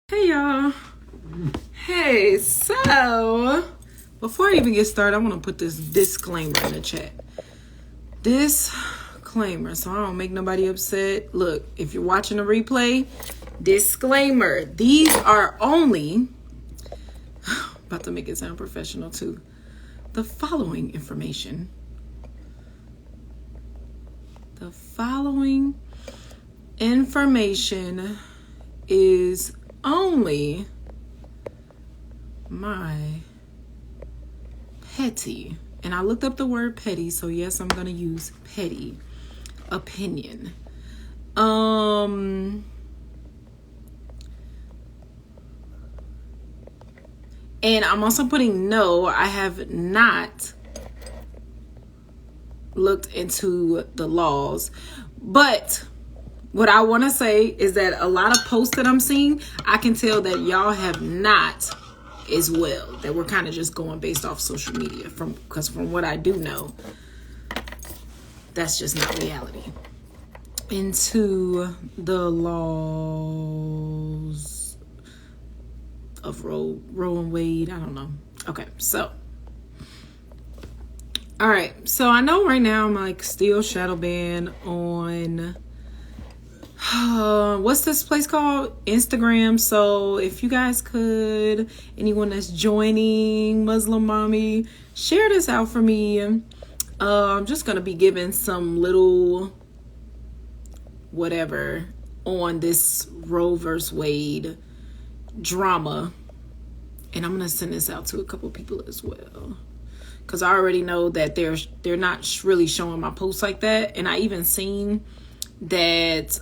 Hey y'all. Hey, so before I even get started, I want to put this disclaimer in the chat. Disclaimer, so I don't make nobody upset. Look, if you're watching a replay, disclaimer. These are only, about to make it sound professional too. The following information is only my petty, and I looked up the word petty, so yes, I'm gonna use petty opinion. And I'm also putting no, I have not looked into the laws, but what I want to say is that a lot of posts that I'm seeing, I can tell that y'all have not as well. That we're kind of just going based off social media. Because from what I do know, that's just not reality. Into the laws of Roe and Wade. I don't know. Okay, so. All right. So I know right now I'm like still shadow banned on... what's this place called? Instagram. So if you guys could, anyone that's joining, Muslim Mommy, share this out for me. I'm just gonna be giving some little whatever on this Roe versus Wade drama, and I'm gonna send this out to a couple people as well, because I already know that they're not really showing my posts like that. And I even seen that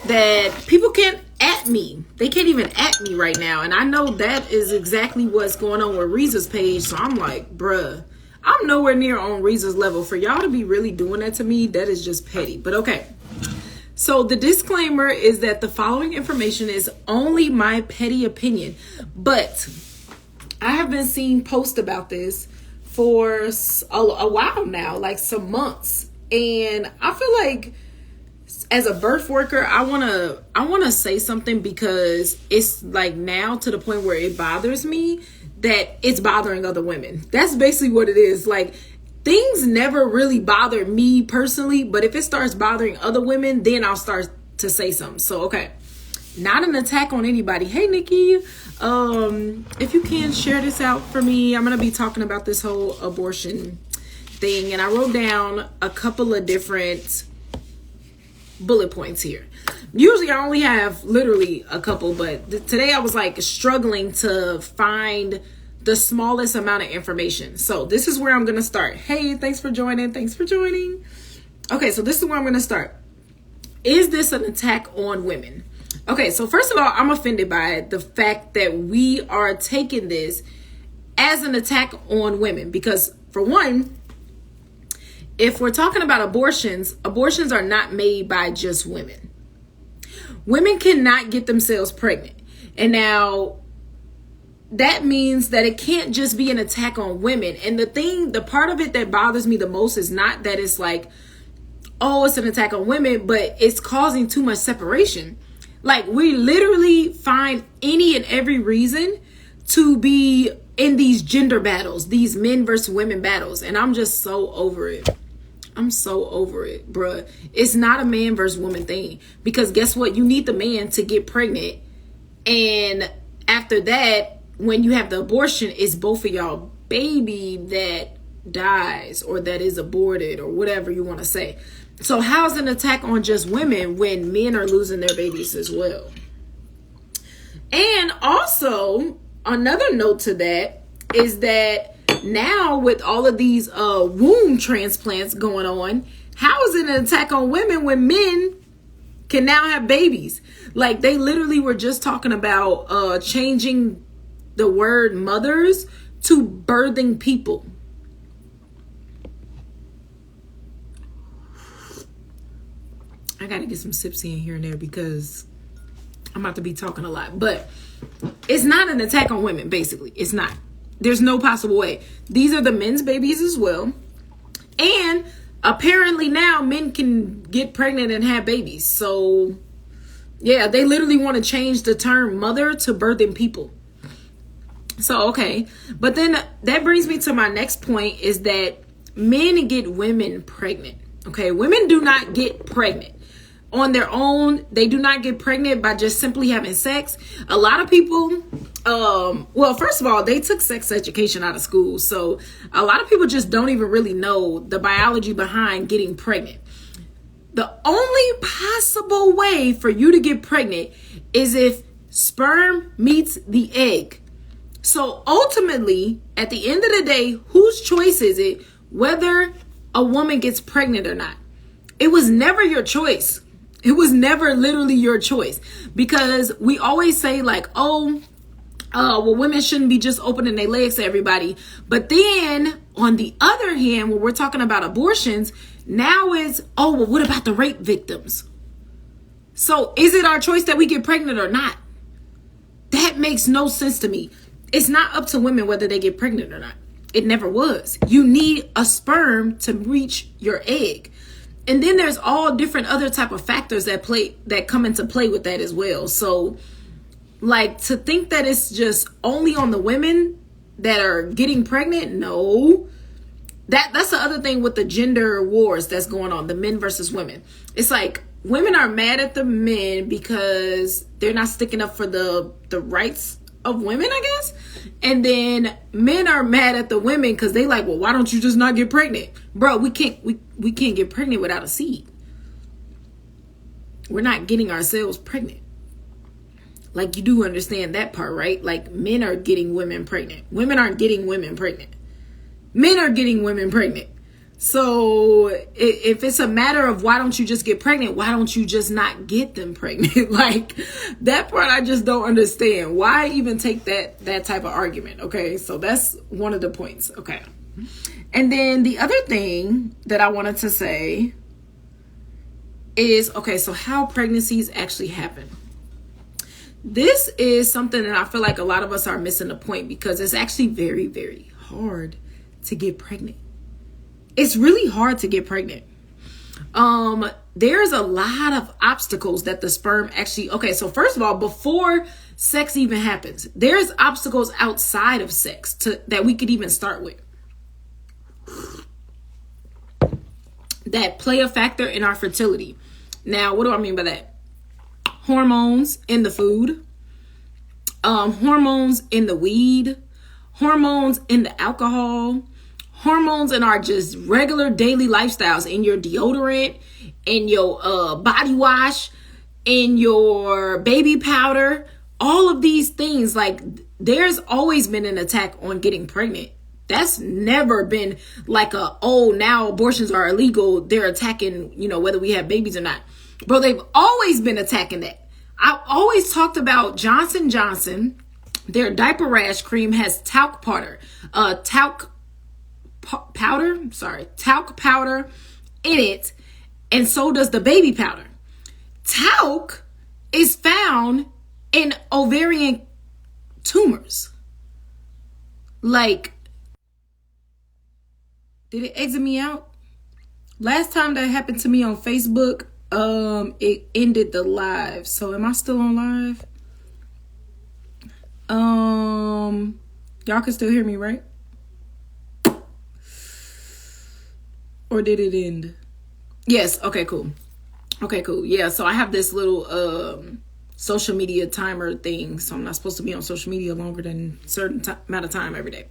that people can't at me. They can't even at me right now. And I know that is exactly what's going on with Reeza's page. So I'm like, bruh, I'm nowhere near on Reeza's level. For y'all to be really doing that to me, that is just petty. But okay. So the disclaimer is that the following information is only my petty opinion. But I have been seeing posts about this for a while now, like some months. And I feel like as a birth worker, I want to say something, because it's like now to the point where it bothers me that it's bothering other women. That's basically what it is. Like, things never really bothered me personally, but if it starts bothering other women, then I'll start to say something. So, okay. Not an attack on anybody. Hey, Nikki. If you can share this out for me, I'm going to be talking about this whole abortion thing. And I wrote down a couple of different bullet points here. Usually I only have literally a couple, but today I was like struggling to find the smallest amount of information. So this is where I'm going to start. Hey, thanks for joining. Okay, so this is where I'm going to start. Is this an attack on women? Okay, so first of all, I'm offended by the fact that we are taking this as an attack on women. Because for one, if we're talking about abortions are not made by just women. Women cannot get themselves pregnant. And now that means that it can't just be an attack on women. And the part of it that bothers me the most is not that it's like, oh, it's an attack on women, but it's causing too much separation. Like, we literally find any and every reason to be in these gender battles, these men versus women battles. And I'm just so over it. I'm so over it, bruh. It's not a man versus woman thing. Because guess what? You need the man to get pregnant. And after that, when you have the abortion, it's both of y'all baby that dies or that is aborted or whatever you want to say. So how's an attack on just women when men are losing their babies as well? And also, another note to that is that now with all of these womb transplants going on, how is it an attack on women when men can now have babies? Like, they literally were just talking about changing the word mothers to birthing people. I gotta get some sips in here and there because I'm about to be talking a lot. But it's not an attack on women, basically. It's not. There's no possible way. These are the men's babies as well. And apparently now men can get pregnant and have babies. So Yeah, they literally want to change the term mother to birthing people. So, okay. But then that brings me to my next point, is that men get women pregnant. Okay, women do not get pregnant on their own. They do not get pregnant by just simply having sex. A lot of people, well, first of all, they took sex education out of school. So a lot of people just don't even really know the biology behind getting pregnant. The only possible way for you to get pregnant is if sperm meets the egg. So ultimately, at the end of the day, whose choice is it whether a woman gets pregnant or not? It was never your choice. It was never literally your choice, because we always say like, well, women shouldn't be just opening their legs to everybody. But then on the other hand, when we're talking about abortions, now it's, well, what about the rape victims? So is it our choice that we get pregnant or not? That makes no sense to me. It's not up to women whether they get pregnant or not. It never was. You need a sperm to reach your egg. And then there's all different other type of factors that come into play with that as well. So like, to think that it's just only on the women that are getting pregnant, no. That's the other thing with the gender wars that's going on, the men versus women. It's like women are mad at the men because they're not sticking up for the rights of women, I guess. And then men are mad at the women because they like, well, why don't you just not get pregnant? Bro, we can't get pregnant without a seed. We're not getting ourselves pregnant. Like, you do understand that part, right? Like, men are getting women pregnant. Women aren't getting women pregnant. Men are getting women pregnant. So if it's a matter of why don't you just get pregnant, why don't you just not get them pregnant? Like, that part I just don't understand. Why even take that type of argument? Okay, so that's one of the points. Okay. And then the other thing that I wanted to say is, okay, so how pregnancies actually happen. This is something that I feel like a lot of us are missing the point, because it's actually very, very hard to get pregnant. It's really hard to get pregnant. There's a lot of obstacles that the sperm actually, okay, so first of all, before sex even happens, there's obstacles outside of sex that we could even start with that play a factor in our fertility. Now, what do I mean by that? Hormones in the food, hormones in the weed, hormones in the alcohol, hormones in our just regular daily lifestyles, in your deodorant, in your body wash, in your baby powder, all of these things. Like, there's always been an attack on getting pregnant. That's never been like now abortions are illegal, they're attacking, whether we have babies or not. Bro, they've always been attacking that. I've always talked about Johnson & Johnson. Their diaper rash cream has talc powder in it, and so does the baby powder. Talc is found in ovarian tumors. Like, did it exit me out? Last time that happened to me on Facebook, it ended the live. So am I still on live? Y'all can still hear me, right? Or did it end? Yes. Okay, cool. Yeah, so I have this little social media timer thing, so I'm not supposed to be on social media longer than a certain amount of time every day,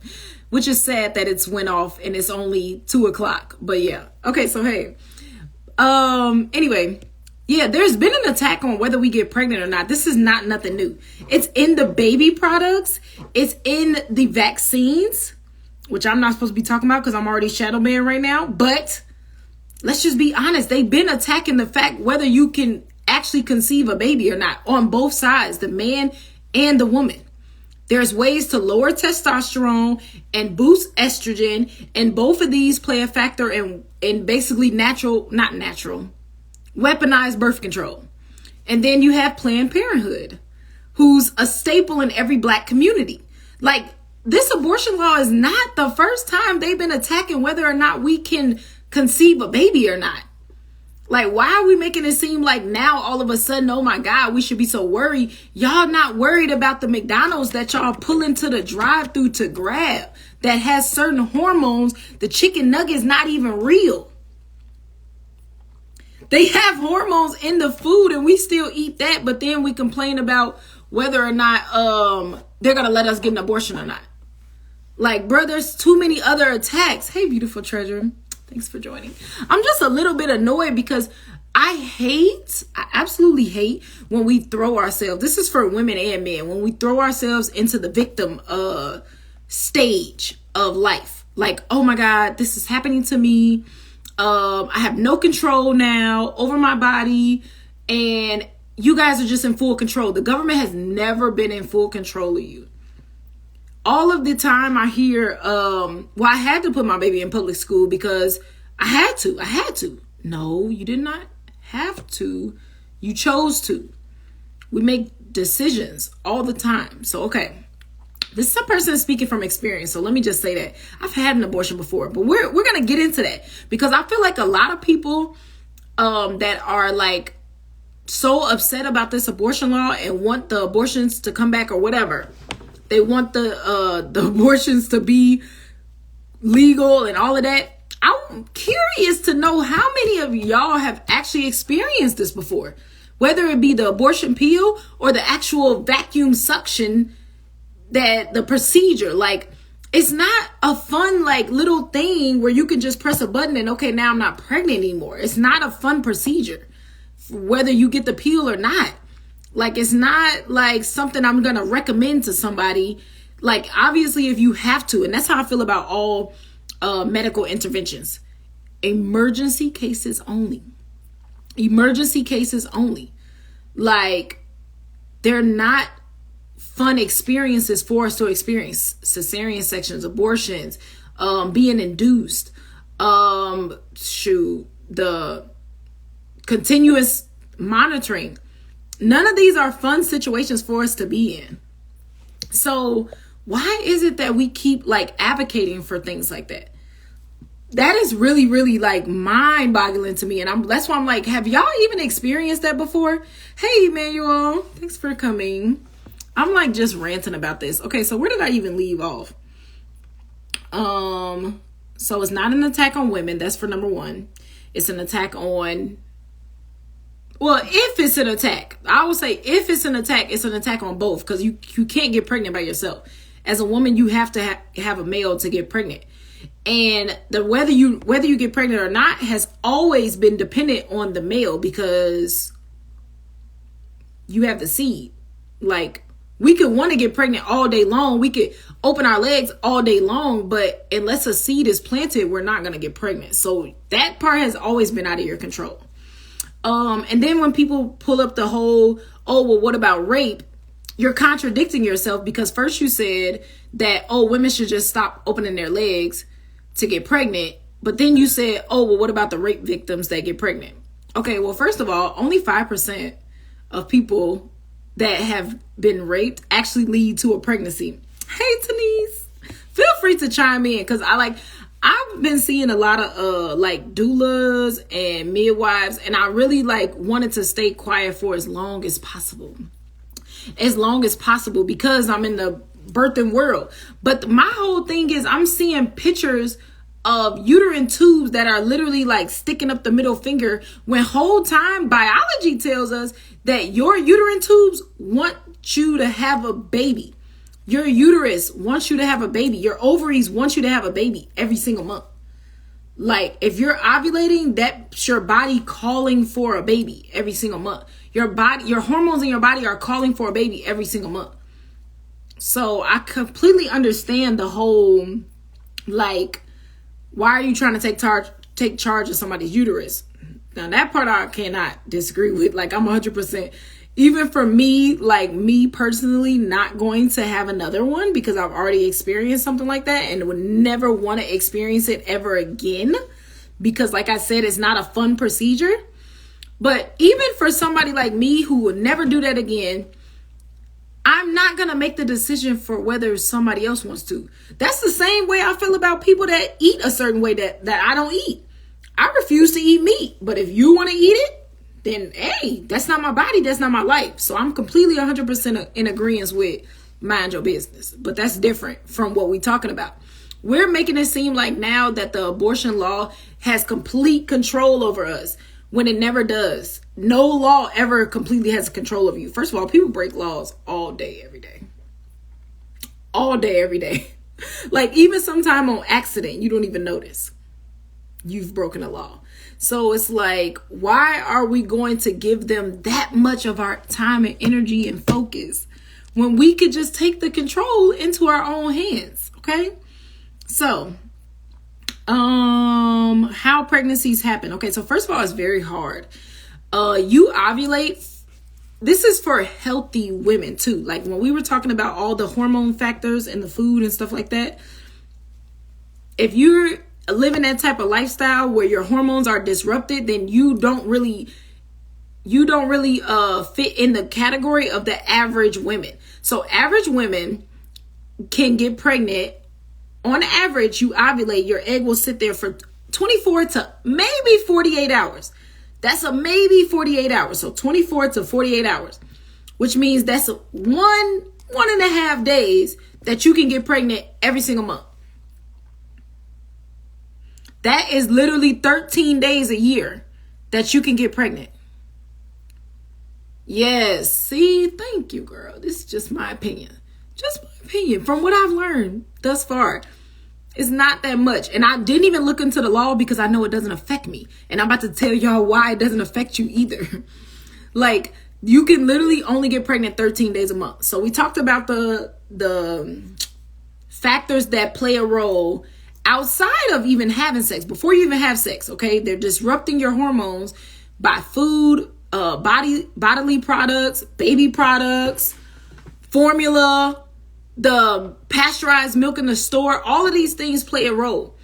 which is sad that it's went off and it's only 2:00. But yeah, okay, so hey, anyway, yeah, there's been an attack on whether we get pregnant or not. This is not nothing new. It's in the baby products, it's in the vaccines, which I'm not supposed to be talking about because I'm already shadow banned right now. But let's just be honest, they've been attacking the fact whether you can actually conceive a baby or not, on both sides, the man and the woman. There's ways to lower testosterone and boost estrogen, and both of these play a factor in basically weaponized birth control. And then you have Planned Parenthood, who's a staple in every Black community. Like, this abortion law is not the first time they've been attacking whether or not we can conceive a baby or not. Like, why are we making it seem like now all of a sudden, oh my God, we should be so worried? Y'all not worried about the McDonald's that y'all pull into the drive-thru to grab that has certain hormones. The chicken nugget's not even real. They have hormones in the food and we still eat that, but then we complain about whether or not they're going to let us get an abortion or not. Like, bro, there's too many other attacks. Hey, beautiful treasure. Thanks for joining. I'm just a little bit annoyed because I absolutely hate when we throw ourselves. This is for women and men. When we throw ourselves into the victim stage of life. Like, oh my God, this is happening to me. I have no control now over my body. And you guys are just in full control. The government has never been in full control of you. All of the time I hear, I had to put my baby in public school because I had to. No, you did not have to. You chose to. We make decisions all the time. So, okay. This is a person speaking from experience. So let me just say that I've had an abortion before, but we're going to get into that because I feel like a lot of people, that are like so upset about this abortion law and want the abortions to come back or whatever. They want the abortions to be legal and all of that. I'm curious to know how many of y'all have actually experienced this before, whether it be the abortion pill or the actual vacuum suction, that the procedure. Like, it's not a fun, like, little thing where you can just press a button and, okay, now I'm not pregnant anymore. It's not a fun procedure, whether you get the pill or not. Like, it's not like something I'm going to recommend to somebody. Like, obviously, if you have to, and that's how I feel about all medical interventions. Emergency cases only. Emergency cases only. Like, they're not fun experiences for us to experience. Cesarean sections, abortions, being induced, the continuous monitoring. None of these are fun situations for us to be in. So why is it that we keep like advocating for things like that? That is really, really like mind boggling to me. And that's why I'm like, have y'all even experienced that before? Hey, Emmanuel, thanks for coming. I'm like just ranting about this. Okay, so where did I even leave off? So it's not an attack on women. That's for number one. It's an attack on, well, if it's an attack, I would say if it's an attack on both, because you can't get pregnant by yourself. As a woman, you have to have a male to get pregnant. And whether you get pregnant or not has always been dependent on the male, because you have the seed. Like, we could want to get pregnant all day long. We could open our legs all day long, but unless a seed is planted, we're not going to get pregnant. So that part has always been out of your control. And then when people pull up the whole, oh, well, what about rape? You're contradicting yourself, because first you said that, oh, women should just stop opening their legs to get pregnant. But then you said, oh, well, what about the rape victims that get pregnant? Okay, well, first of all, only 5% of people that have been raped actually lead to a pregnancy. Hey, Denise, feel free to chime in, because I've been seeing a lot of like doulas and midwives, and I really like wanted to stay quiet for as long as possible. Because I'm in the birthing world. But my whole thing is I'm seeing pictures of uterine tubes that are literally like sticking up the middle finger, when whole time biology tells us that your uterine tubes want you to have a baby. Your uterus wants you to have a baby. Your ovaries want you to have a baby every single month. Like, if you're ovulating, that's your body calling for a baby every single month. Your hormones in your body are calling for a baby every single month. So I completely understand the whole, like, why are you trying to take charge of somebody's uterus? Now, that part I cannot disagree with. Like, I'm 100%. Even for me, like me personally, not going to have another one, because I've already experienced something like that and would never want to experience it ever again. Because like I said, it's not a fun procedure. But even for somebody like me who would never do that again, I'm not going to make the decision for whether somebody else wants to. That's the same way I feel about people that eat a certain way that I don't eat. I refuse to eat meat, but if you want to eat it, then hey, that's not my body, that's not my life. So I'm completely 100% in agreement with mind your business. But that's different from what we're talking about. We're making it seem like now that the abortion law has complete control over us, when it never does. No law ever completely has control of you. First of all, people break laws all day, every day. All day, every day. Like even sometime on accident, you don't even notice you've broken a law. So it's like, why are we going to give them that much of our time and energy and focus when we could just take the control into our own hands? Okay. So, how pregnancies happen. Okay. So first of all, it's very hard. You ovulate. This is for healthy women too. Like when we were talking about all the hormone factors and the food and stuff like that. If you're living that type of lifestyle where your hormones are disrupted, then you don't really fit in the category of the average women. So average women can get pregnant. On average, you ovulate, your egg will sit there for 24 to maybe 48 hours. That's a maybe 48 hours. So 24 to 48 hours, which means that's 1.5 days that you can get pregnant every single month. That is literally 13 days a year that you can get pregnant. Yes. See, thank you, girl. This is just my opinion. Just my opinion. From what I've learned thus far, it's not that much. And I didn't even look into the law because I know it doesn't affect me. And I'm about to tell y'all why it doesn't affect you either. Like, you can literally only get pregnant 13 days a month. So we talked about the factors that play a role outside of even having sex, before you even have sex. Okay, they're disrupting your hormones by food, bodily products, baby products, formula, the pasteurized milk in the store. All of these things play a role.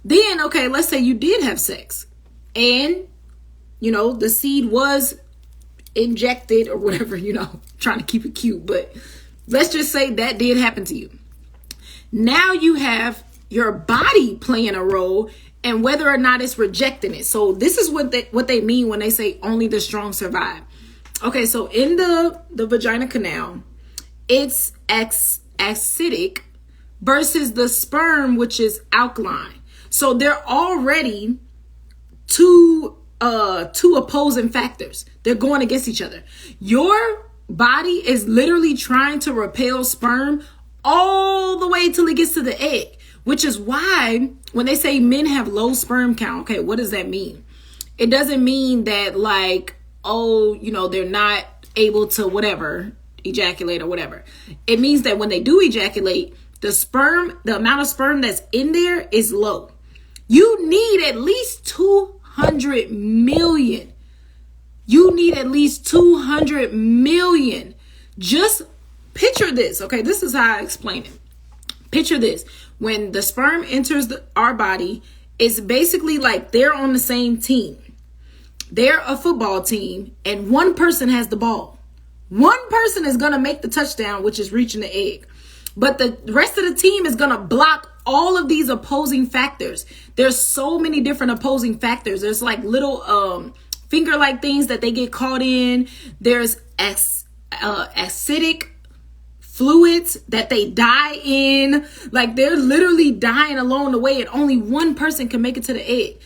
Then, okay, let's say you did have sex and, you know, the seed was injected or whatever, you know, trying to keep it cute. But let's just say that did happen to you. Now you have your body playing a role and whether or not it's rejecting it. So this is what they mean when they say only the strong survive. Okay, so in the vagina canal, it's acidic versus the sperm, which is alkaline. So they're already two opposing factors. They're going against each other. Your body is literally trying to repel sperm all the way till it gets to the egg, which is why when they say men have low sperm count, okay, what does that mean? It doesn't mean that like, oh, you know, they're not able to whatever, ejaculate or whatever. It means that when they do ejaculate, the amount of sperm that's in there is low. You need at least 200 million. You need at least 200 million. Just picture this. Okay, this is how I explain it. Picture this. When the sperm enters our body, it's basically like they're on the same team. They're a football team and one person has the ball. One person is going to make the touchdown, which is reaching the egg. But the rest of the team is going to block all of these opposing factors. There's so many different opposing factors. There's like little finger-like things that they get caught in. There's acidic fluids that they die in. Like they're literally dying along the way and only one person can make it to the egg.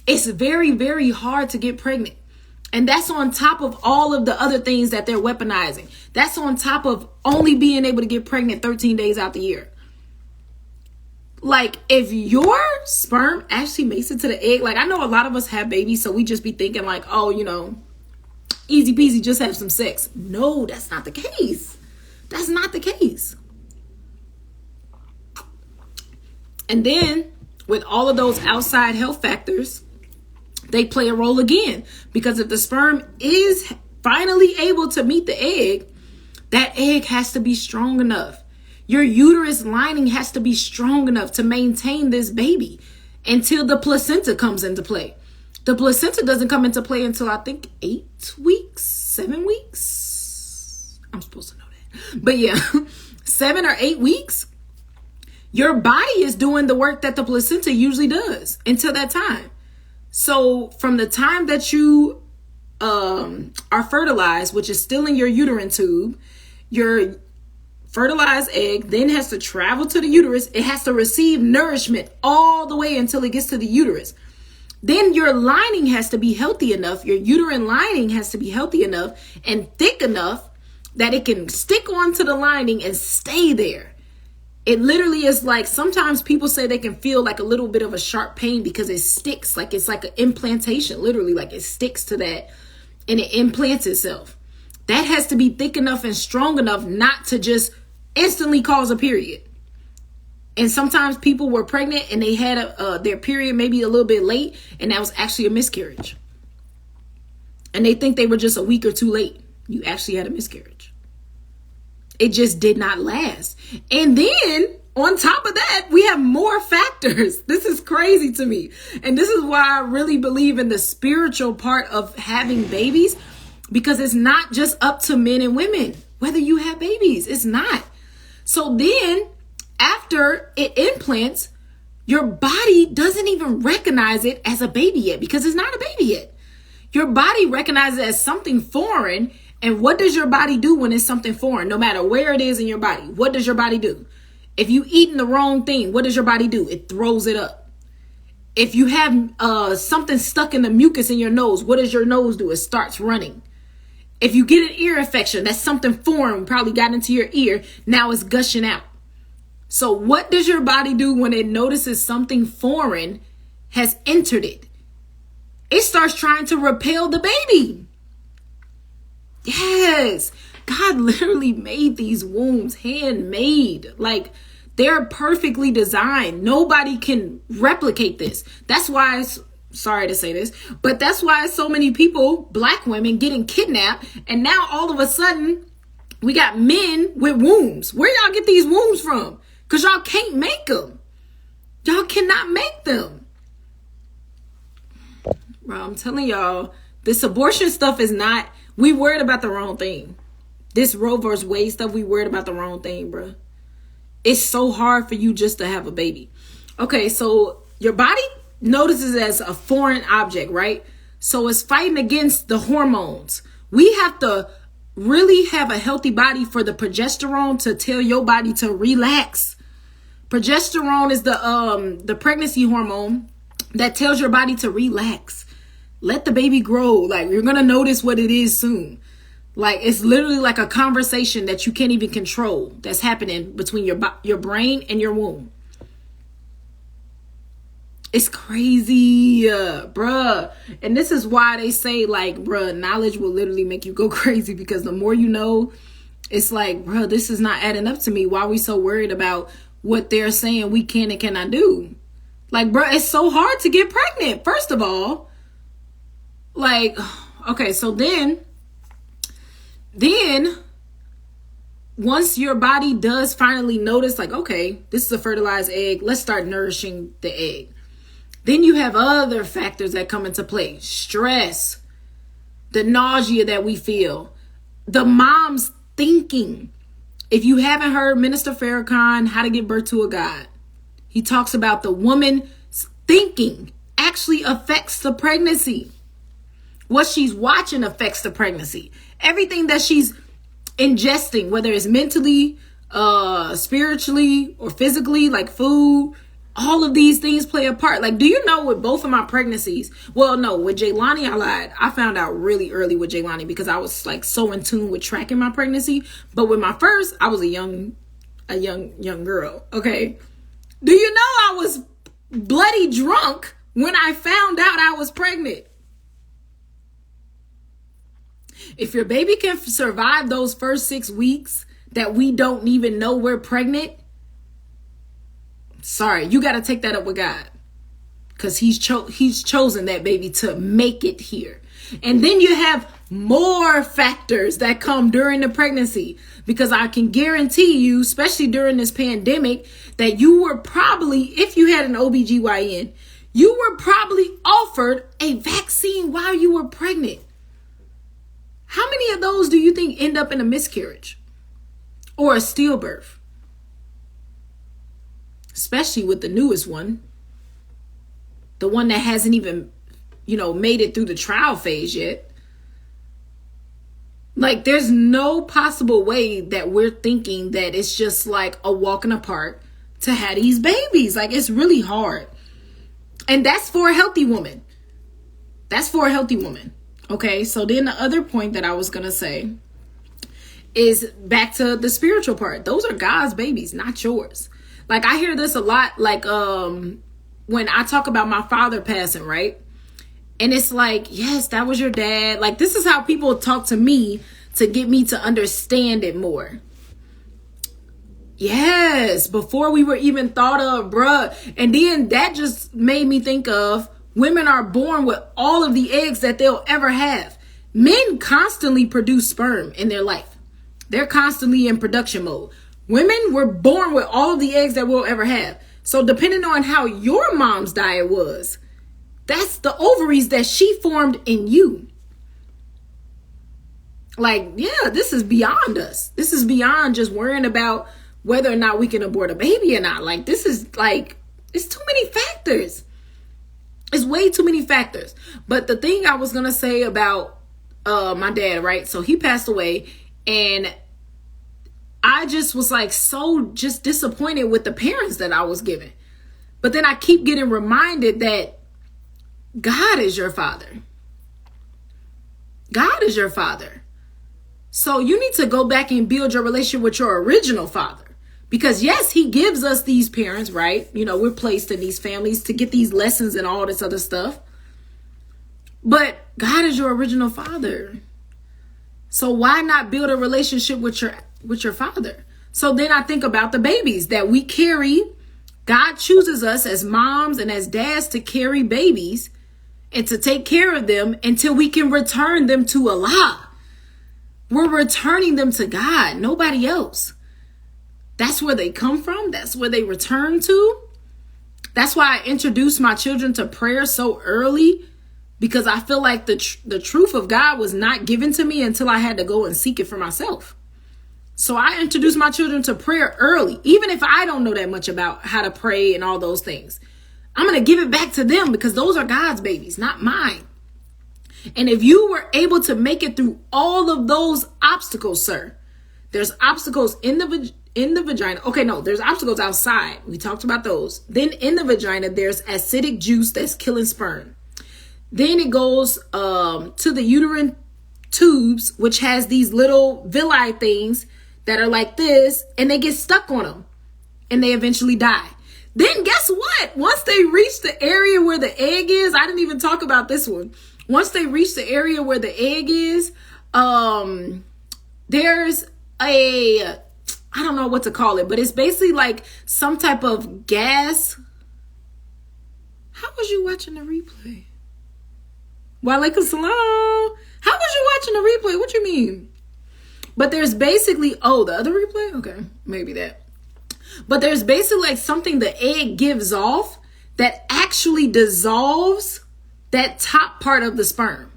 It's very, very hard to get pregnant. And that's on top of all of the other things that they're weaponizing. That's on top of only being able to get pregnant 13 days out the year. Like, if your sperm actually makes it to the egg, like I know a lot of us have babies, so we just be thinking like, oh, you know, easy peasy, just have some sex. No, that's not the case. That's not the case. And then with all of those outside health factors, they play a role again, because if the sperm is finally able to meet the egg, that egg has to be strong enough. Your uterus lining has to be strong enough to maintain this baby until the placenta comes into play. The placenta doesn't come into play until I think 8 weeks, 7 weeks. I'm supposed to know that. But yeah, 7 or 8 weeks. Your body is doing the work that the placenta usually does until that time. So from the time that you are fertilized, which is still in your uterine tube, your fertilized egg then has to travel to the uterus. It has to receive nourishment all the way until it gets to the uterus. Then your lining has to be healthy enough. Your uterine lining has to be healthy enough and thick enough that it can stick onto the lining and stay there. It literally is like, sometimes people say they can feel like a little bit of a sharp pain because it sticks, like it's like an implantation, literally, like it sticks to that and it implants itself. That has to be thick enough and strong enough not to just instantly cause a period. And sometimes people were pregnant and they had their period maybe a little bit late, and that was actually a miscarriage. And they think they were just a week or two late. You actually had a miscarriage. It just did not last. And then on top of that, we have more factors. This is crazy to me. And this is why I really believe in the spiritual part of having babies, because it's not just up to men and women whether you have babies. It's not. So then after it implants, your body doesn't even recognize it as a baby yet, because it's not a baby yet. Your body recognizes it as something foreign. And what does your body do when it's something foreign? No matter where it is in your body, what does your body do? If you eating the wrong thing, what does your body do? It throws it up. If you have something stuck in the mucus in your nose, what does your nose do? It starts running. If you get an ear infection, that's something foreign probably got into your ear. Now it's gushing out. So what does your body do when it notices something foreign has entered it? It starts trying to repel the baby. Yes, God literally made these wombs handmade. Like, they're perfectly designed. Nobody can replicate this. That's why, sorry to say this, but that's why so many people, black women, getting kidnapped. And now all of a sudden we got men with wombs. Where y'all get these wombs from? Because y'all can't make them. Y'all cannot make them. Bro, I'm telling y'all, this abortion stuff is not, we worried about the wrong thing. This Roe versus Wade stuff, we worried about the wrong thing, bro. It's so hard for you just to have a baby. Okay, so your body notices it as a foreign object, right? So it's fighting against the hormones. We have to really have a healthy body for the progesterone to tell your body to relax. Progesterone is the pregnancy hormone that tells your body to relax. Let the baby grow. Like, you're going to notice what it is soon. Like, it's literally like a conversation that you can't even control that's happening between your brain and your womb. It's crazy, bruh. And this is why they say, like, bruh, knowledge will literally make you go crazy, because the more you know, it's like, bruh, this is not adding up to me. Why are we so worried about what they're saying we can and cannot do? Like, bruh, it's so hard to get pregnant, first of all. Like, okay, so then once your body does finally notice, like, okay, this is a fertilized egg, let's start nourishing the egg. Then you have other factors that come into play. Stress, the nausea that we feel, the mom's thinking. If you haven't heard Minister Farrakhan, How to Give Birth to a God, he talks about the woman's thinking actually affects the pregnancy. What she's watching affects the pregnancy. Everything that she's ingesting, whether it's mentally, spiritually, or physically, like food, all of these things play a part. Like, do you know, with both of my pregnancies, well, no, with Jaylani, I lied. I found out really early with Jaylani because I was like so in tune with tracking my pregnancy. But with my first, I was a young girl. Okay. Do you know I was bloody drunk when I found out I was pregnant? If your baby can survive those first 6 weeks that we don't even know we're pregnant, sorry, you got to take that up with God, because he's chosen that baby to make it here. And then you have more factors that come during the pregnancy, because I can guarantee you, especially during this pandemic, that you were probably, if you had an OBGYN, you were probably offered a vaccine while you were pregnant. How many of those do you think end up in a miscarriage or a stillbirth? Especially with the newest one, the one that hasn't even made it through the trial phase yet. Like, there's no possible way that we're thinking that it's just like a walk in the park to have these babies. Like, it's really hard. And that's for a healthy woman. That's for a healthy woman. Okay, so then the other point that I was going to say is back to the spiritual part. Those are God's babies, not yours. Like, I hear this a lot, like, when I talk about my father passing, right? And it's like, yes, that was your dad. Like, this is how people talk to me to get me to understand it more. Yes, before we were even thought of, bruh. And then that just made me think of women are born with all of the eggs that they'll ever have. Men constantly produce sperm in their life. They're constantly in production mode. Women were born with all of the eggs that we'll ever have. So depending on how your mom's diet was, that's the ovaries that she formed in you. Like, yeah, this is beyond us. This is beyond just worrying about whether or not we can abort a baby or not. Like, this is like, it's too many factors. It's way too many factors. But the thing I was going to say about my dad, right? So he passed away, and I just was like so just disappointed with the parents that I was given. But then I keep getting reminded that God is your father. God is your father. So you need to go back and build your relationship with your original father. Because yes, he gives us these parents, right? We're placed in these families to get these lessons and all this other stuff. But God is your original father. So why not build a relationship with your father? So then I think about the babies that we carry. God chooses us as moms and as dads to carry babies and to take care of them until we can return them to Allah. We're returning them to God, nobody else. That's where they come from. That's where they return to. That's why I introduced my children to prayer so early, because I feel like the truth of God was not given to me until I had to go and seek it for myself. So I introduced my children to prayer early, even if I don't know that much about how to pray and all those things. I'm going to give it back to them because those are God's babies, not mine. And if you were able to make it through all of those obstacles, sir, there's obstacles in the vagina. Okay, no, there's obstacles outside. We talked about those. Then in the vagina, there's acidic juice that's killing sperm. Then it goes to the uterine tubes, which has these little villi things that are like this, and they get stuck on them and they eventually die. Then guess what? Once they reach the area where the egg is, I didn't even talk about this one. Once they reach the area where the egg is, there's I don't know what to call it, but it's basically like some type of gas. How was you watching the replay? Walaikum salam. How was you watching the replay? What you mean? But there's basically, the other replay? Okay, maybe that. But there's basically like something the egg gives off that actually dissolves that top part of the sperm.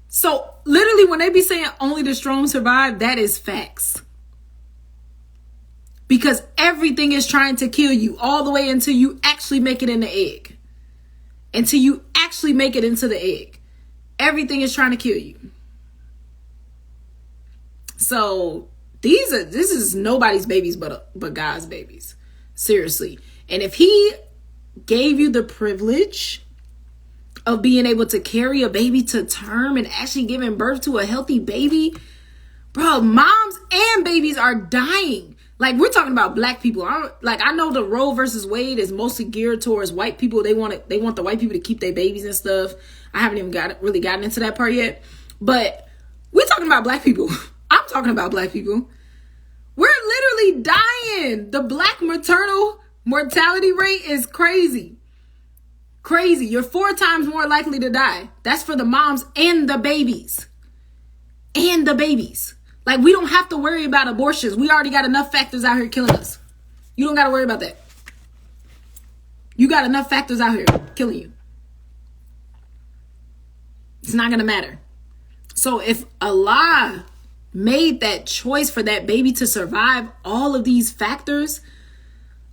So literally when they be saying only the strong survive, that is facts. Because everything is trying to kill you all the way until you actually make it in the egg. Until you actually make it into the egg. Everything is trying to kill you. So this is nobody's babies but God's babies. Seriously. And if he gave you the privilege of being able to carry a baby to term and actually giving birth to a healthy baby, bro, moms and babies are dying. Like, we're talking about black people. I know the Roe versus Wade is mostly geared towards white people. They want the white people to keep their babies and stuff. I haven't even really gotten into that part yet. But we're talking about black people. I'm talking about black people. We're literally dying. The black maternal mortality rate is crazy. Crazy. You're 4 times more likely to die. That's for the moms and the babies. And the babies. Like, we don't have to worry about abortions. We already got enough factors out here killing us. You don't got to worry about that. You got enough factors out here killing you. It's not going to matter. So if Allah made that choice for that baby to survive all of these factors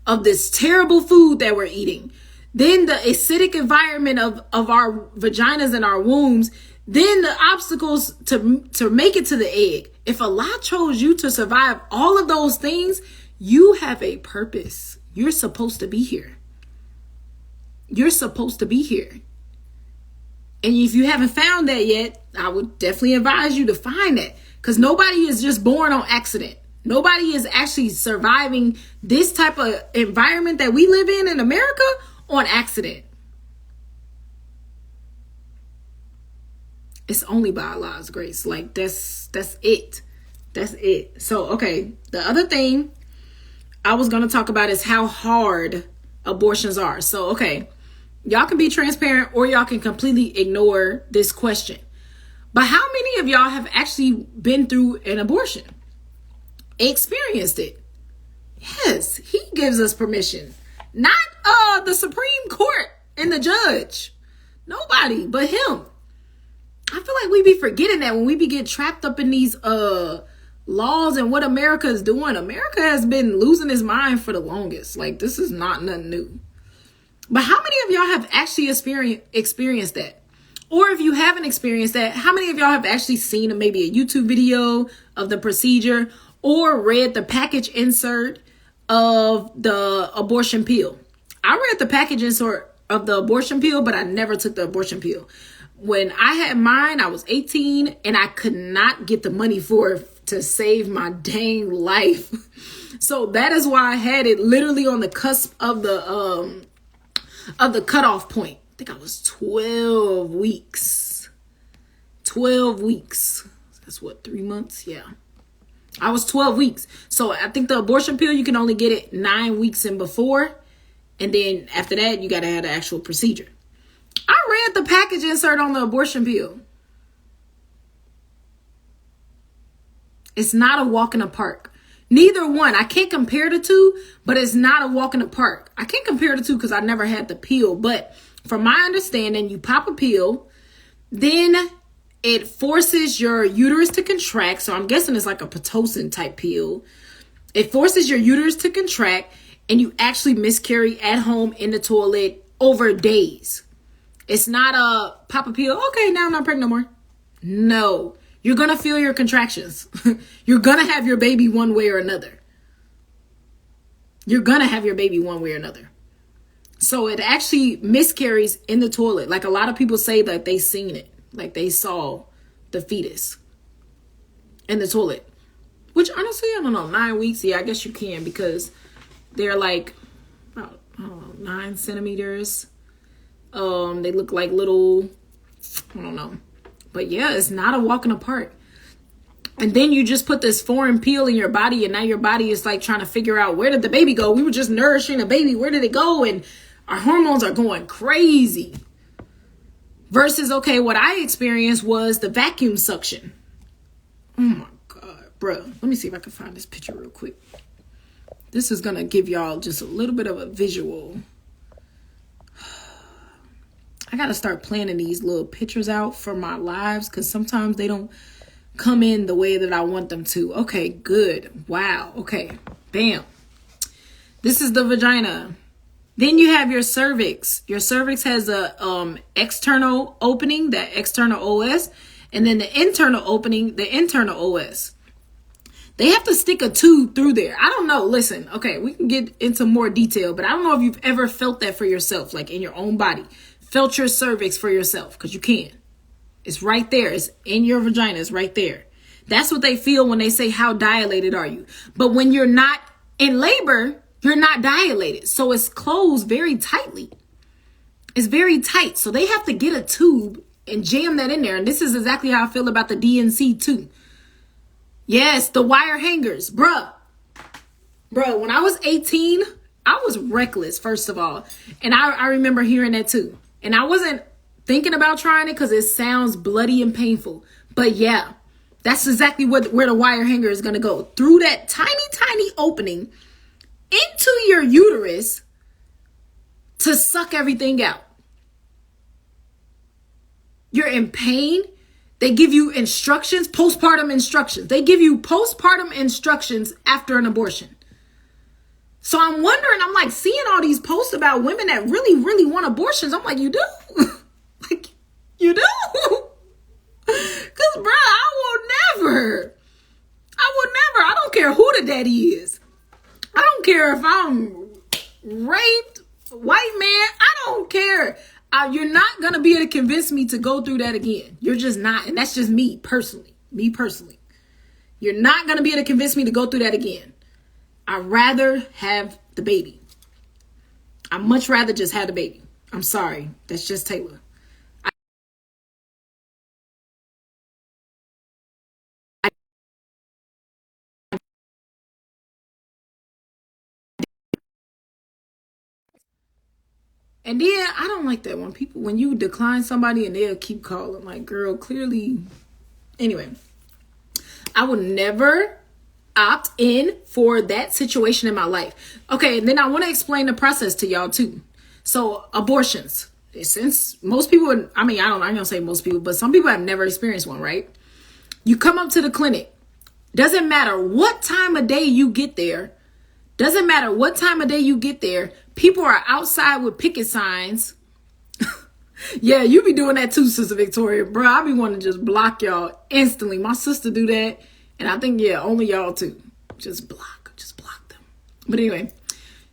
of this terrible food that we're eating, then the acidic environment of our vaginas and our wombs, then the obstacles to make it to the egg. If Allah chose you to survive all of those things, you have a purpose. You're supposed to be here. You're supposed to be here. And if you haven't found that yet, I would definitely advise you to find that, because nobody is just born on accident. Nobody is actually surviving this type of environment that we live in America on accident. It's only by Allah's grace. Like that's it. That's it. So, okay. The other thing I was going to talk about is how hard abortions are. So, okay. Y'all can be transparent or y'all can completely ignore this question. But how many of y'all have actually been through an abortion? Experienced it? Yes, he gives us permission. Not the Supreme Court and the judge. Nobody but him. I feel like we be forgetting that when we be getting trapped up in these laws and what America is doing. America has been losing its mind for the longest. Like, this is not nothing new. But how many of y'all have actually experienced that? Or if you haven't experienced that, how many of y'all have actually seen maybe a YouTube video of the procedure or read the package insert of the abortion pill? I read the package insert of the abortion pill, but I never took the abortion pill. When I had mine, I was 18 and I could not get the money for it to save my dang life. So that is why I had it literally on the cusp of the cutoff point. I think I was 12 weeks. 12 weeks. That's what, 3 months? Yeah. I was 12 weeks. So I think the abortion pill, you can only get it 9 weeks and before. And then after that, you got to have the actual procedure. I read the package insert on the abortion pill. It's not a walk in the park. Neither one. I can't compare the two, but it's not a walk in the park. I can't compare the two because I never had the pill. But from my understanding, you pop a pill, then it forces your uterus to contract. So I'm guessing it's like a Pitocin type pill. It forces your uterus to contract and you actually miscarry at home in the toilet over days. It's not a pop a pill. Okay, now I'm not pregnant no more. No. You're going to feel your contractions. You're going to have your baby one way or another. You're going to have your baby one way or another. So it actually miscarries in the toilet. Like a lot of people say that they seen it. Like they saw the fetus in the toilet. Which honestly, I don't know, 9 weeks. Yeah, I guess you can because they're like about, I don't know, 9 centimeters. They look like little, I don't know. But yeah, it's not a walk in the park. And then you just put this foreign pill in your body and now your body is like trying to figure out, where did the baby go? We were just nourishing a baby. Where did it go? And our hormones are going crazy. Versus, okay, what I experienced was the vacuum suction. Oh my God, bro. Let me see if I can find this picture real quick. This is going to give y'all just a little bit of a visual. I got to start planning these little pictures out for my lives because sometimes they don't come in the way that I want them to. Okay, good. Wow. Okay. Bam. This is the vagina. Then you have your cervix. Your cervix has a external opening, that external OS, and then the internal opening, the internal OS. They have to stick a tube through there. I don't know. Listen, okay, we can get into more detail, but I don't know if you've ever felt that for yourself, like in your own body. Felt your cervix for yourself, because you can. It's right there. It's in your vagina. It's right there. That's what they feel when they say, how dilated are you? But when you're not in labor, you're not dilated. So it's closed very tightly. It's very tight. So they have to get a tube and jam that in there. And this is exactly how I feel about the DNC too. Yes, the wire hangers. Bruh, when I was 18, I was reckless, first of all. And I remember hearing that too. And I wasn't thinking about trying it because it sounds bloody and painful. But yeah, that's exactly where the wire hanger is going to go. Through that tiny, tiny opening into your uterus to suck everything out. You're in pain. They give you instructions, postpartum instructions. They give you postpartum instructions after an abortion. So I'm wondering, I'm like seeing all these posts about women that really, really want abortions. I'm like, you do? Like, you do? Because, bruh, I will never. I don't care who the daddy is. I don't care if I'm raped, white man. I don't care. You're not going to be able to convince me to go through that again. You're just not. And that's just me personally. Me personally. You're not going to be able to convince me to go through that again. I'd rather have the baby. I'd much rather just have the baby. I'm sorry. That's just Tayla. And then I don't like that when you decline somebody and they'll keep calling. Like, girl, clearly. Anyway, I would never opt in for that situation in my life. Okay, and then I want to explain the process to y'all too. So abortions, since most people, I'm not gonna say most people, but some people have never experienced one, right? You come up to the clinic. Doesn't matter what time of day you get there. Doesn't matter what time of day you get there. People are outside with picket signs. Yeah, you be doing that too, Sister Victoria. Bro, I be wanting to just block y'all instantly. My sister do that. And I think, yeah, only y'all too. Just block them. But anyway,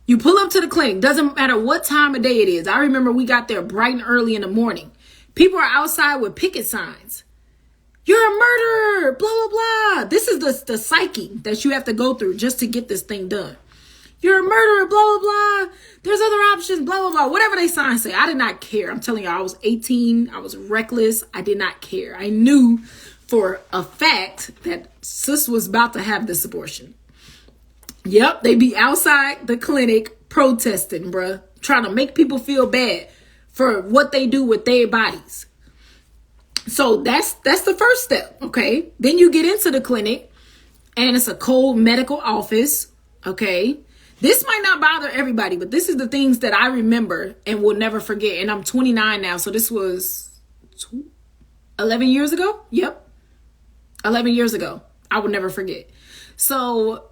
you pull up to the clinic. Doesn't matter what time of day it is. I remember we got there bright and early in the morning. People are outside with picket signs. You're a murderer, blah, blah, blah. This is the psyche that you have to go through just to get this thing done. You're a murderer, blah, blah, blah. There's other options, blah, blah, blah. Whatever they signs say. I did not care. I'm telling you, I was 18. I was reckless. I did not care. I knew for a fact that sis was about to have this abortion. Yep, they be outside the clinic protesting, bruh. Trying to make people feel bad for what they do with their bodies. So that's the first step, okay? Then you get into the clinic and it's a cold medical office, okay? This might not bother everybody, but this is the things that I remember and will never forget. And I'm 29 now, so this was 11 years ago? Yep. 11 years ago. I will never forget. So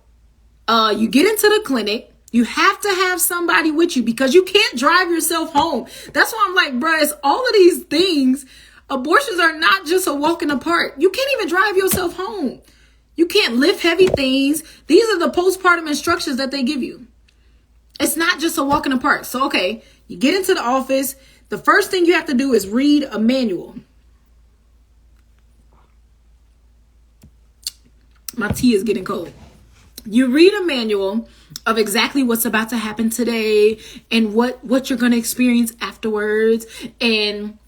you get into the clinic. You have to have somebody with you because you can't drive yourself home. That's why I'm like, bruh, it's all of these things. Abortions are not just a walk in the park. You can't even drive yourself home. You can't lift heavy things. These are the postpartum instructions that they give you. It's not just a walk in the park. So, okay, you get into the office. The first thing you have to do is read a manual. My tea is getting cold. You read a manual of exactly what's about to happen today and what you're going to experience afterwards. And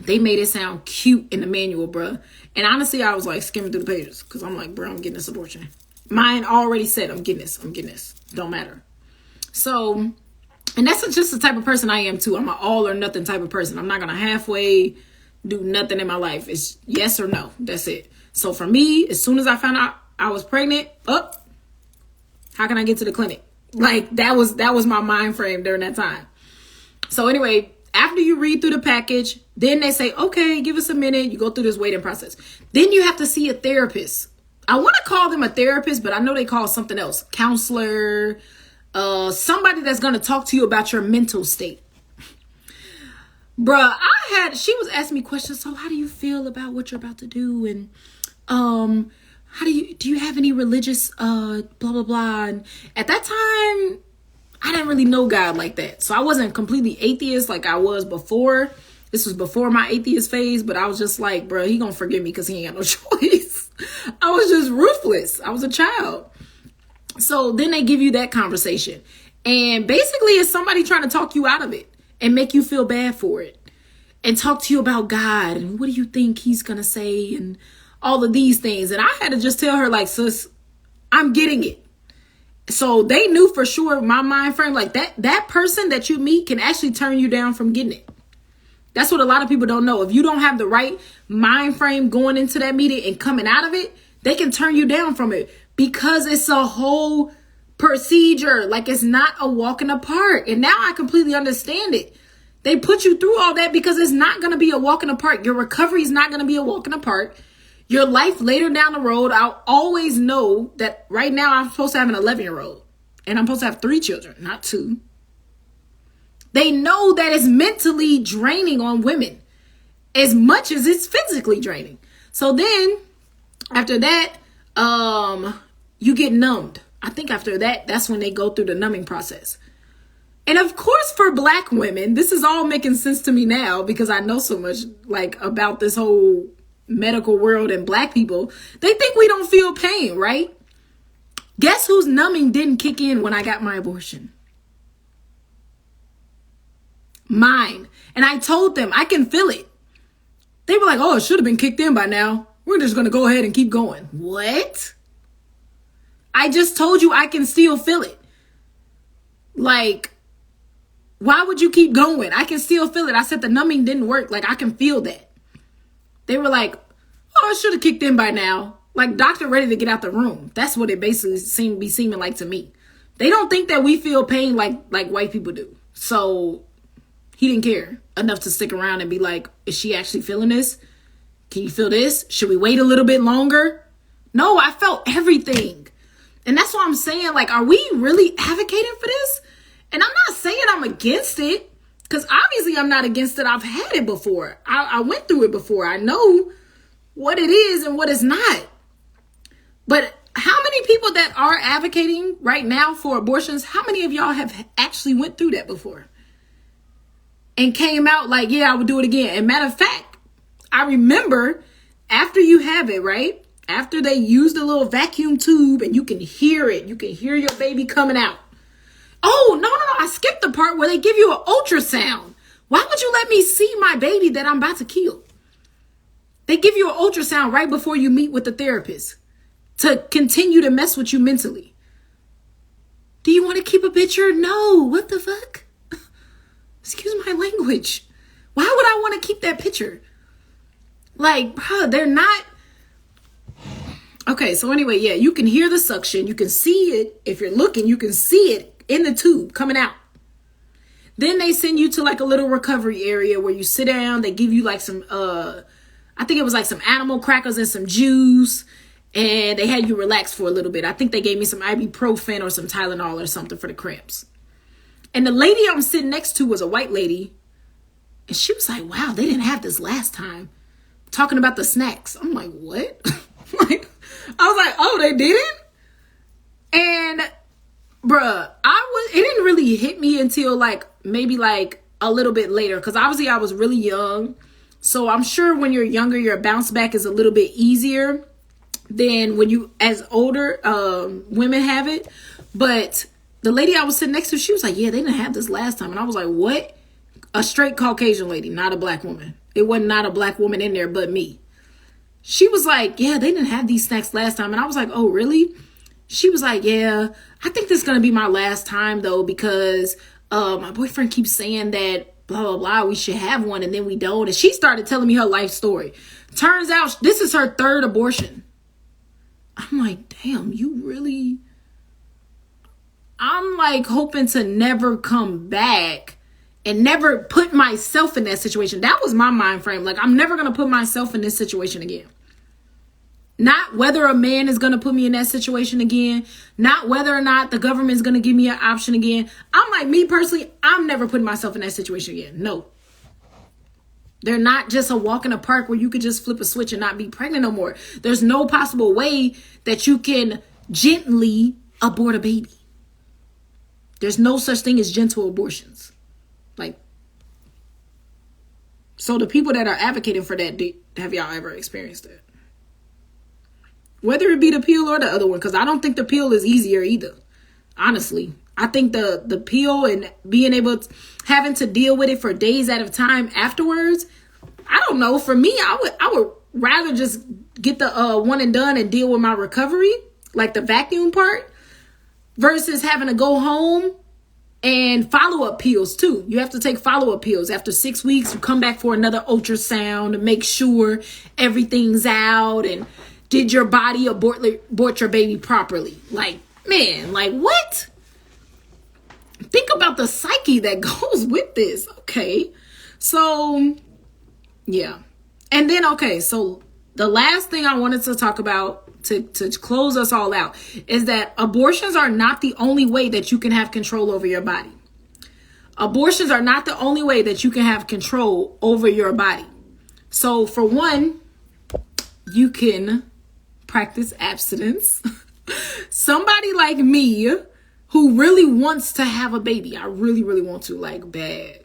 they made it sound cute in the manual, bruh. And honestly, I was like skimming through the pages because I'm like, bro, I'm getting this abortion. Mine already said I'm getting this. Don't matter. So, and that's just the type of person I am too. I'm an all or nothing type of person. I'm not going to halfway do nothing in my life. It's yes or no. That's it. So for me, as soon as I found out I was pregnant, how can I get to the clinic? Like that was my mind frame during that time. So anyway, after you read through the package, then they say, okay, give us a minute. You go through this waiting process. Then you have to see a therapist. I want to call them a therapist, but I know they call something else. Counselor, somebody that's going to talk to you about your mental state. Bruh, she was asking me questions. So how do you feel about what you're about to do? And do you have any religious blah, blah, blah. And at that time, I didn't really know God like that. So I wasn't completely atheist like I was before. This was before my atheist phase, but I was just like, bro, he gonna forgive me because he ain't got no choice. I was just ruthless. I was a child. So then they give you that conversation. And basically it's somebody trying to talk you out of it and make you feel bad for it. And talk to you about God and what do you think he's gonna say and all of these things. And I had to just tell her like, sis, I'm getting it. So they knew for sure my mind frame, like that person that you meet can actually turn you down from getting it. That's what a lot of people don't know. If you don't have the right mind frame going into that meeting and coming out of it, they can turn you down from it because it's a whole procedure. Like it's not a walk in the park. And now I completely understand it. They put you through all that because it's not going to be a walk in the park. Your recovery is not going to be a walk in the park. Your life later down the road, I'll always know that right now I'm supposed to have an 11-year-old. And I'm supposed to have 3 children, not 2. They know that it's mentally draining on women as much as it's physically draining. So then after that, you get numbed. I think after that, that's when they go through the numbing process. And of course, for Black women, this is all making sense to me now because I know so much like about this whole medical world and Black people. They think we don't feel pain, right? Guess whose numbing didn't kick in when I got my abortion? Mine. And I told them I can feel it. They were like, oh, it should have been kicked in by now. We're just going to go ahead and keep going. What? I just told you I can still feel it. Like, why would you keep going? I can still feel it. I said the numbing didn't work. Like, I can feel that. They were like, oh, it should have kicked in by now. Like, doctor ready to get out the room. That's what it basically seeming like to me. They don't think that we feel pain like white people do. So he didn't care enough to stick around and be like, is she actually feeling this? Can you feel this? Should we wait a little bit longer? No, I felt everything. And that's what I'm saying. Like, are we really advocating for this? And I'm not saying I'm against it, because obviously I'm not against it. I've had it before. I went through it before. I know what it is and what it's not. But how many people that are advocating right now for abortions, how many of y'all have actually went through that before? And came out like, yeah, I would do it again. And matter of fact, I remember after you have it, right? After they use the little vacuum tube and you can hear it. You can hear your baby coming out. Oh, no. I skipped the part where they give you an ultrasound. Why would you let me see my baby that I'm about to kill? They give you an ultrasound right before you meet with the therapist to continue to mess with you mentally. Do you want to keep a picture? No. What the fuck? Excuse my language. Why would I want to keep that picture? Like, bro, they're not. Okay, so anyway, yeah, you can hear the suction. You can see it. If you're looking, you can see it in the tube coming out. Then they send you to like a little recovery area where you sit down. They give you like some, I think it was like some animal crackers and some juice. And they had you relax for a little bit. I think they gave me some ibuprofen or some Tylenol or something for the cramps. And the lady I'm sitting next to was a white lady. And she was like, wow, they didn't have this last time. Talking about the snacks. I'm like, what? Like, I was like, oh, they didn't? And bruh, it didn't really hit me until like maybe like a little bit later. Because obviously I was really young. So I'm sure when you're younger, your bounce back is a little bit easier than when you, as older women have it. But the lady I was sitting next to, she was like, yeah, they didn't have this last time. And I was like, what? A straight Caucasian lady, not a Black woman. It wasn't not a Black woman in there but me. She was like, yeah, they didn't have these snacks last time. And I was like, oh, really? She was like, yeah, I think this is going to be my last time, though, because my boyfriend keeps saying that blah, blah, blah, we should have one, and then we don't. And she started telling me her life story. Turns out this is her 3rd abortion. I'm like, damn, you really... I'm like hoping to never come back and never put myself in that situation. That was my mind frame. Like, I'm never going to put myself in this situation again. Not whether a man is going to put me in that situation again. Not whether or not the government is going to give me an option again. I'm like, me personally, I'm never putting myself in that situation again. No. They're not just a walk in a park where you could just flip a switch and not be pregnant no more. There's no possible way that you can gently abort a baby. There's no such thing as gentle abortions. Like, so the people that are advocating for that, have y'all ever experienced it? Whether it be the pill or the other one, because I don't think the pill is easier either. Honestly, I think the pill and being able to, having to deal with it for days at a time afterwards, I don't know. For me, I would rather just get the one and done and deal with my recovery, like the vacuum part, versus having to go home and follow-up pills too. You have to take follow-up pills. After 6 weeks, you come back for another ultrasound to make sure everything's out and did your body abort your baby properly. Like, man, like what? Think about the psyche that goes with this. Okay. So, yeah. And then, okay, so the last thing I wanted to talk about to close us all out, is that abortions are not the only way that you can have control over your body. Abortions are not the only way that you can have control over your body. So for one, you can practice abstinence. Somebody like me who really wants to have a baby, I really, really want to, like bad,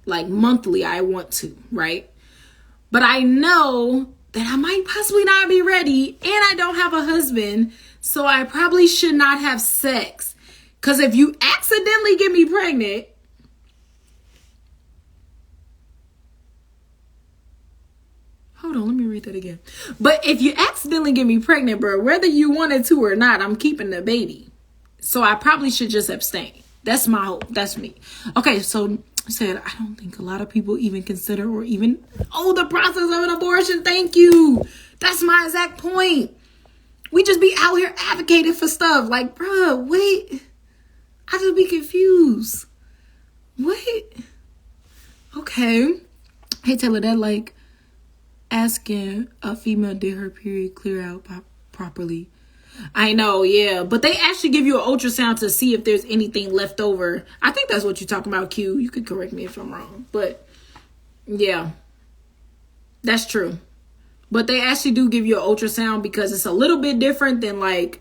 like monthly, I want to, right? But I know that I might possibly not be ready and I don't have a husband, so I probably should not have sex. Because if you accidentally get me pregnant, hold on, let me read that again. But if you accidentally get me pregnant, bro, whether you wanted to or not, I'm keeping the baby. So I probably should just abstain. That's my hope. That's me. Okay, so I said, I don't think a lot of people even consider or even, the process of an abortion. Thank you. That's my exact point. We just be out here advocating for stuff. Like, bro, wait. I just be confused. Wait. Okay. Hey, Tayla, that like asking a female did her period clear out properly. I know, yeah. But they actually give you an ultrasound to see if there's anything left over. I think that's what you're talking about, Q. You could correct me if I'm wrong. But, yeah. That's true. But they actually do give you an ultrasound because it's a little bit different than, like,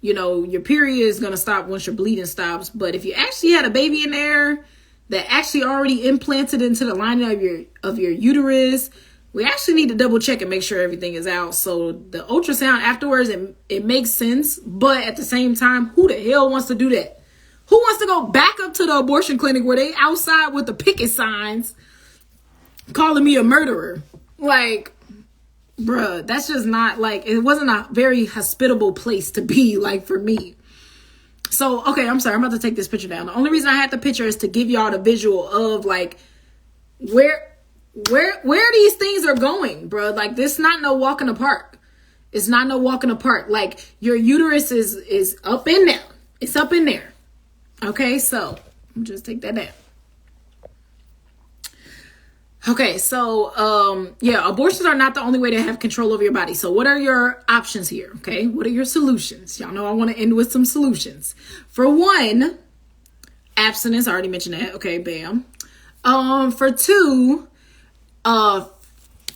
you know, your period is going to stop once your bleeding stops. But if you actually had a baby in there that actually already implanted into the lining of your uterus, we actually need to double check and make sure everything is out. So the ultrasound afterwards, it makes sense. But at the same time, who the hell wants to do that? Who wants to go back up to the abortion clinic where they outside with the picket signs calling me a murderer? Like, bruh, that's just not like, it wasn't a very hospitable place to be, like, for me. So, okay, I'm sorry. I'm about to take this picture down. The only reason I had the picture is to give y'all the visual of, like, where these things are going, bro. Like, this not no walk in the park. It's not no walk in the park. Like, your uterus is up in there. It's up in there. Okay, so just take that down. Okay, so yeah, abortions are not the only way to have control over your body. So what are your options here? Okay, what are your solutions? Y'all know I want to end with some solutions. For one, abstinence. I already mentioned that. Okay, bam. For two,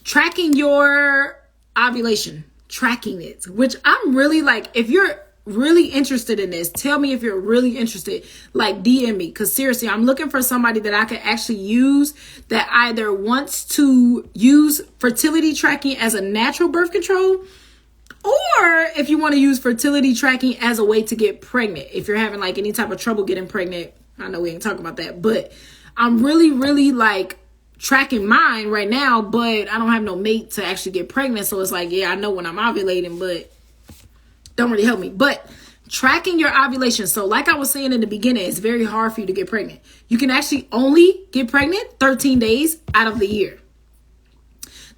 tracking your ovulation, tracking it, which I'm really like, if you're really interested in this, tell me if you're really interested, like DM me, because seriously, I'm looking for somebody that I can actually use that either wants to use fertility tracking as a natural birth control, or if you want to use fertility tracking as a way to get pregnant. If you're having like any type of trouble getting pregnant, I know we ain't talking about that, but I'm really, really like tracking mine right now, but I don't have no mate to actually get pregnant. So it's like, yeah, I know when I'm ovulating, but don't really help me. But tracking your ovulation. So like I was saying in the beginning, it's very hard for you to get pregnant. You can actually only get pregnant 13 days out of the year.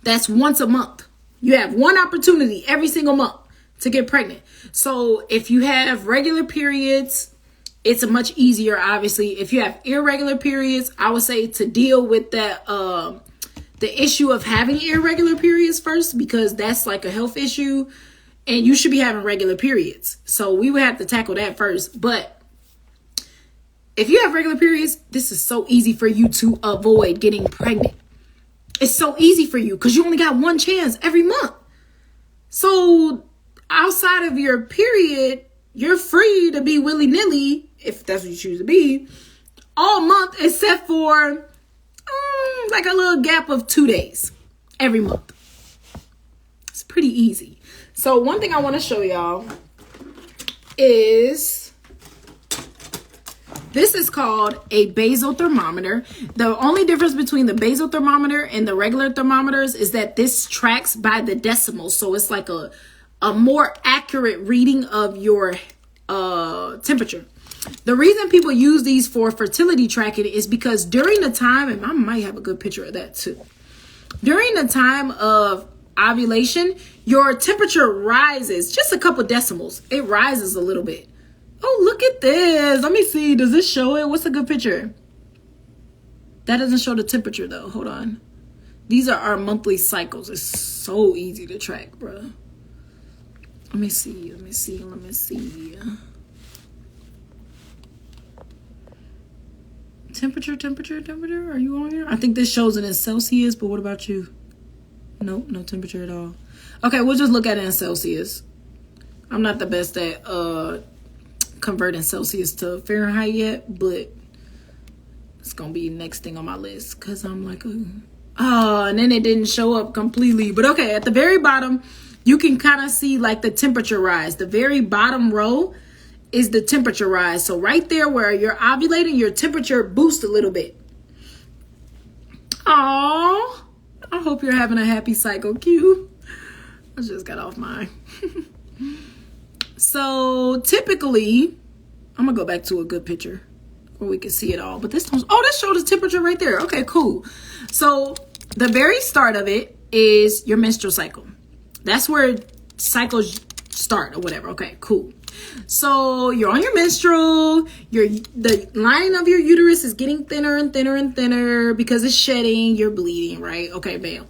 That's once a month. You have one opportunity every single month to get pregnant. So if you have regular periods, it's a much easier, obviously. If you have irregular periods, I would say to deal with that, the issue of having irregular periods first, because that's like a health issue and you should be having regular periods. So we would have to tackle that first. But if you have regular periods, this is so easy for you to avoid getting pregnant. It's so easy for you because you only got one chance every month. So outside of your period, you're free to be willy-nilly, if that's what you choose to be, all month except for like a little gap of 2 days every month. It's pretty easy. So one thing I want to show y'all is this is called a basal thermometer. The only difference between the basal thermometer and the regular thermometers is that this tracks by the decimals. So it's like a more accurate reading of your temperature. The reason people use these for fertility tracking is because during the time, and I might have a good picture of that too. During the time of ovulation, your temperature rises just a couple decimals. It rises a little bit. Oh, look at this. Let me see. Does this show it? What's a good picture? That doesn't show the temperature though. Hold on. These are our monthly cycles. It's so easy to track, bro. Let me see. Temperature. Are you on here? I think this shows it in Celsius, but what about you? Nope, no temperature at all. Okay, we'll just look at it in Celsius. I'm not the best at converting Celsius to Fahrenheit yet, but it's gonna be next thing on my list because I'm like, and then it didn't show up completely. But okay, at the very bottom, you can kind of see like the temperature rise. The very bottom row is the temperature rise. So right there where you're ovulating, your temperature boosts a little bit. Aww, I hope you're having a happy cycle, Q. I just got off mine. So typically, I'm gonna go back to a good picture where we can see it all. But this showed the temperature right there. Okay, cool. So the very start of it is your menstrual cycle. That's where cycles start or whatever. Okay, cool. So you're on your menstrual. The lining of your uterus is getting thinner and thinner and thinner because it's shedding. You're bleeding, right? Okay, bam.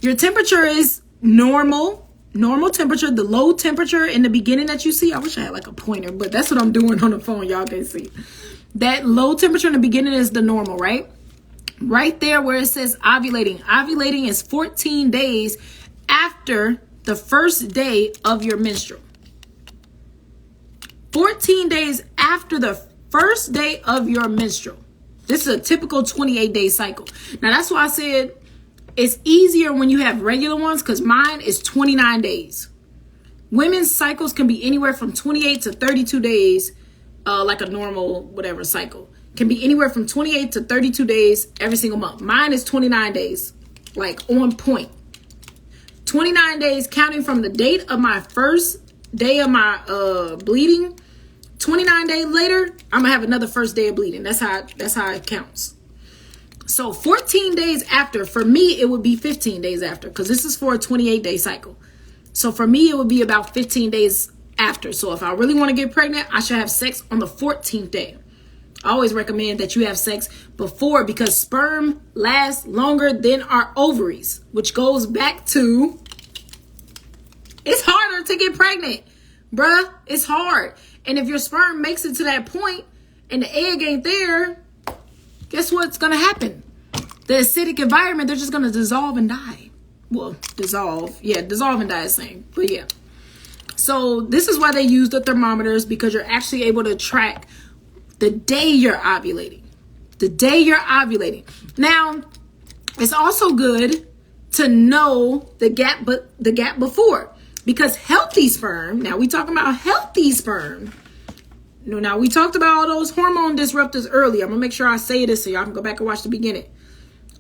Your temperature is normal temperature. The low temperature in the beginning that you see, I wish I had like a pointer, but that's what I'm doing on the phone. Y'all can see that low temperature in the beginning is the normal, right? Right there where it says ovulating. Ovulating is 14 days after the first day of your menstrual. 14 days after the first day of your menstrual. This is a typical 28-day cycle. Now, that's why I said it's easier when you have regular ones because mine is 29 days. Women's cycles can be anywhere from 28 to 32 days, like a normal whatever cycle. Can be anywhere from 28 to 32 days every single month. Mine is 29 days, like on point. 29 days counting from the date of my first day of my bleeding. 29 days later, I'm gonna have another first day of bleeding. That's how it counts. So 14 days after, for me, it would be 15 days after because this is for a 28-day cycle. So for me, it would be about 15 days after. So if I really want to get pregnant, I should have sex on the 14th day. I always recommend that you have sex before because sperm lasts longer than our ovaries, which goes back to it's harder to get pregnant, bruh. It's hard. And if your sperm makes it to that point and the egg ain't there, guess what's going to happen? The acidic environment, they're just going to dissolve and die. Well, dissolve. Yeah, dissolve and die is the same. But yeah. So this is why they use the thermometers because you're actually able to track the day you're ovulating. The day you're ovulating. Now, it's also good to know the gap before. Because healthy sperm, now we talking about healthy sperm. Now we talked about all those hormone disruptors earlier. I'm going to make sure I say this so y'all can go back and watch the beginning.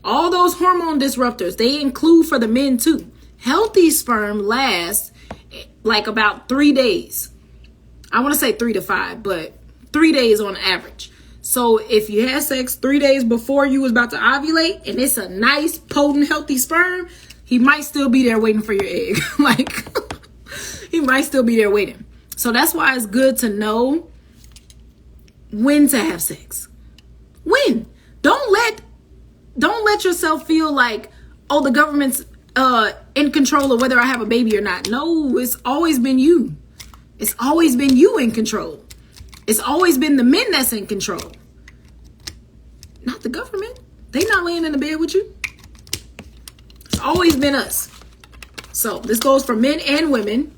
All those hormone disruptors, they include for the men too. Healthy sperm lasts like about 3 days. I want to say 3 to 5, but 3 days on average. So if you had sex 3 days before you was about to ovulate and it's a nice, potent, healthy sperm, he might still be there waiting for your egg. Like, he might still be there waiting. So that's why it's good to know when to have sex. When. Don't let yourself feel like, oh, the government's in control of whether I have a baby or not. No, it's always been you. It's always been you in control. It's always been the men that's in control. Not the government. They not laying in the bed with you. It's always been us. So this goes for men and women.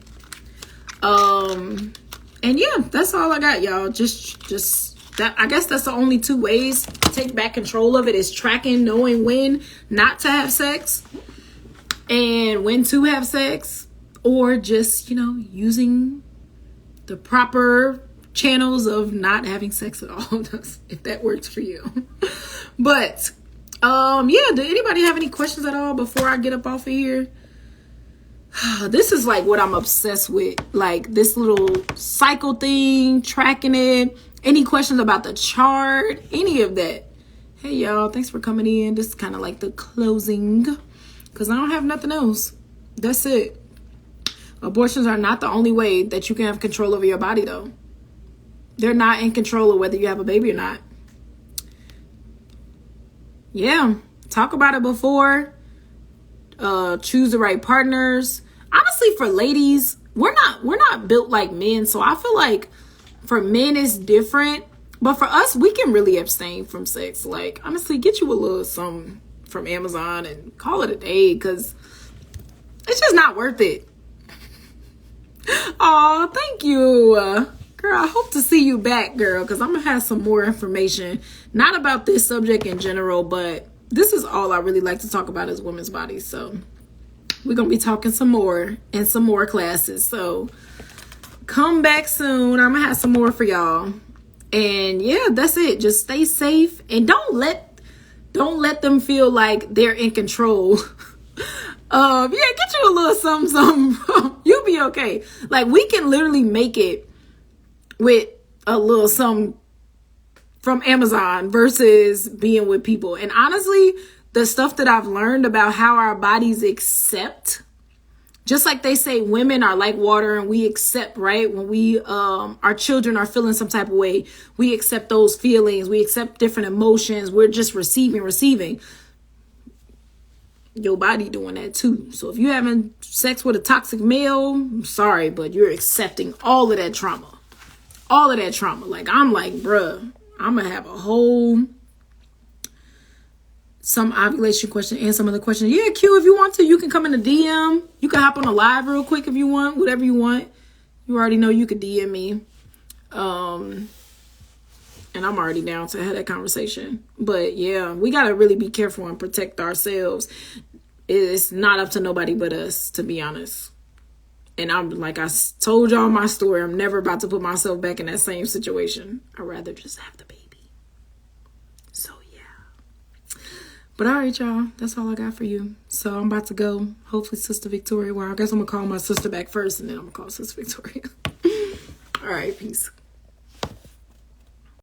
And yeah, that's all I got, y'all. Just that. I guess that's the only 2 ways to take back control of it is tracking, knowing when not to have sex and when to have sex, or just, using the proper channels of not having sex at all, if that works for you. But yeah, did anybody have any questions at all before I get up off of here? This is like what I'm obsessed with, like this little cycle thing, tracking it. Any questions about the chart, any of that? Hey y'all, thanks for coming in. This is kind of like the closing because I don't have nothing else. That's it. Abortions are not the only way that you can have control over your body though. They're not in control of whether you have a baby or not. Yeah, talk about it before. Choose the right partners. Honestly, for ladies, we're not built like men. So I feel like for men it's different. But for us, we can really abstain from sex. Like, honestly, get you a little something from Amazon and call it a day, because it's just not worth it. Oh, thank you. Girl, I hope to see you back, girl, because I'm going to have some more information. Not about this subject in general, but this is all I really like to talk about is women's bodies. So we're going to be talking some more in some more classes. So come back soon. I'm going to have some more for y'all. And yeah, that's it. Just stay safe and don't let them feel like they're in control. Yeah, get you a little something. You'll be okay. Like, we can literally make it with a little something from Amazon versus being with people. And honestly, the stuff that I've learned about how our bodies accept, just like they say women are like water and we accept, right? When we, our children are feeling some type of way, we accept those feelings. We accept different emotions. We're just receiving. Your body doing that too. So if you're having sex with a toxic male, I'm sorry, but you're accepting all of that trauma. All of that trauma. Like, I'm like, bruh, I'm going to have a whole, some ovulation question and some other questions. Yeah, Q, if you want to, you can come in the DM. You can hop on a live real quick if you want, whatever you want. You already know you could DM me. And I'm already down to have that conversation. But yeah, we got to really be careful and protect ourselves. It's not up to nobody but us, to be honest. And I'm like, I told y'all my story. I'm never about to put myself back in that same situation. I'd rather just have the baby. So yeah. But all right, y'all. That's all I got for you. So I'm about to go. Hopefully Sister Victoria. Well, I guess I'm going to call my sister back first, and then I'm going to call Sister Victoria. All right. Peace.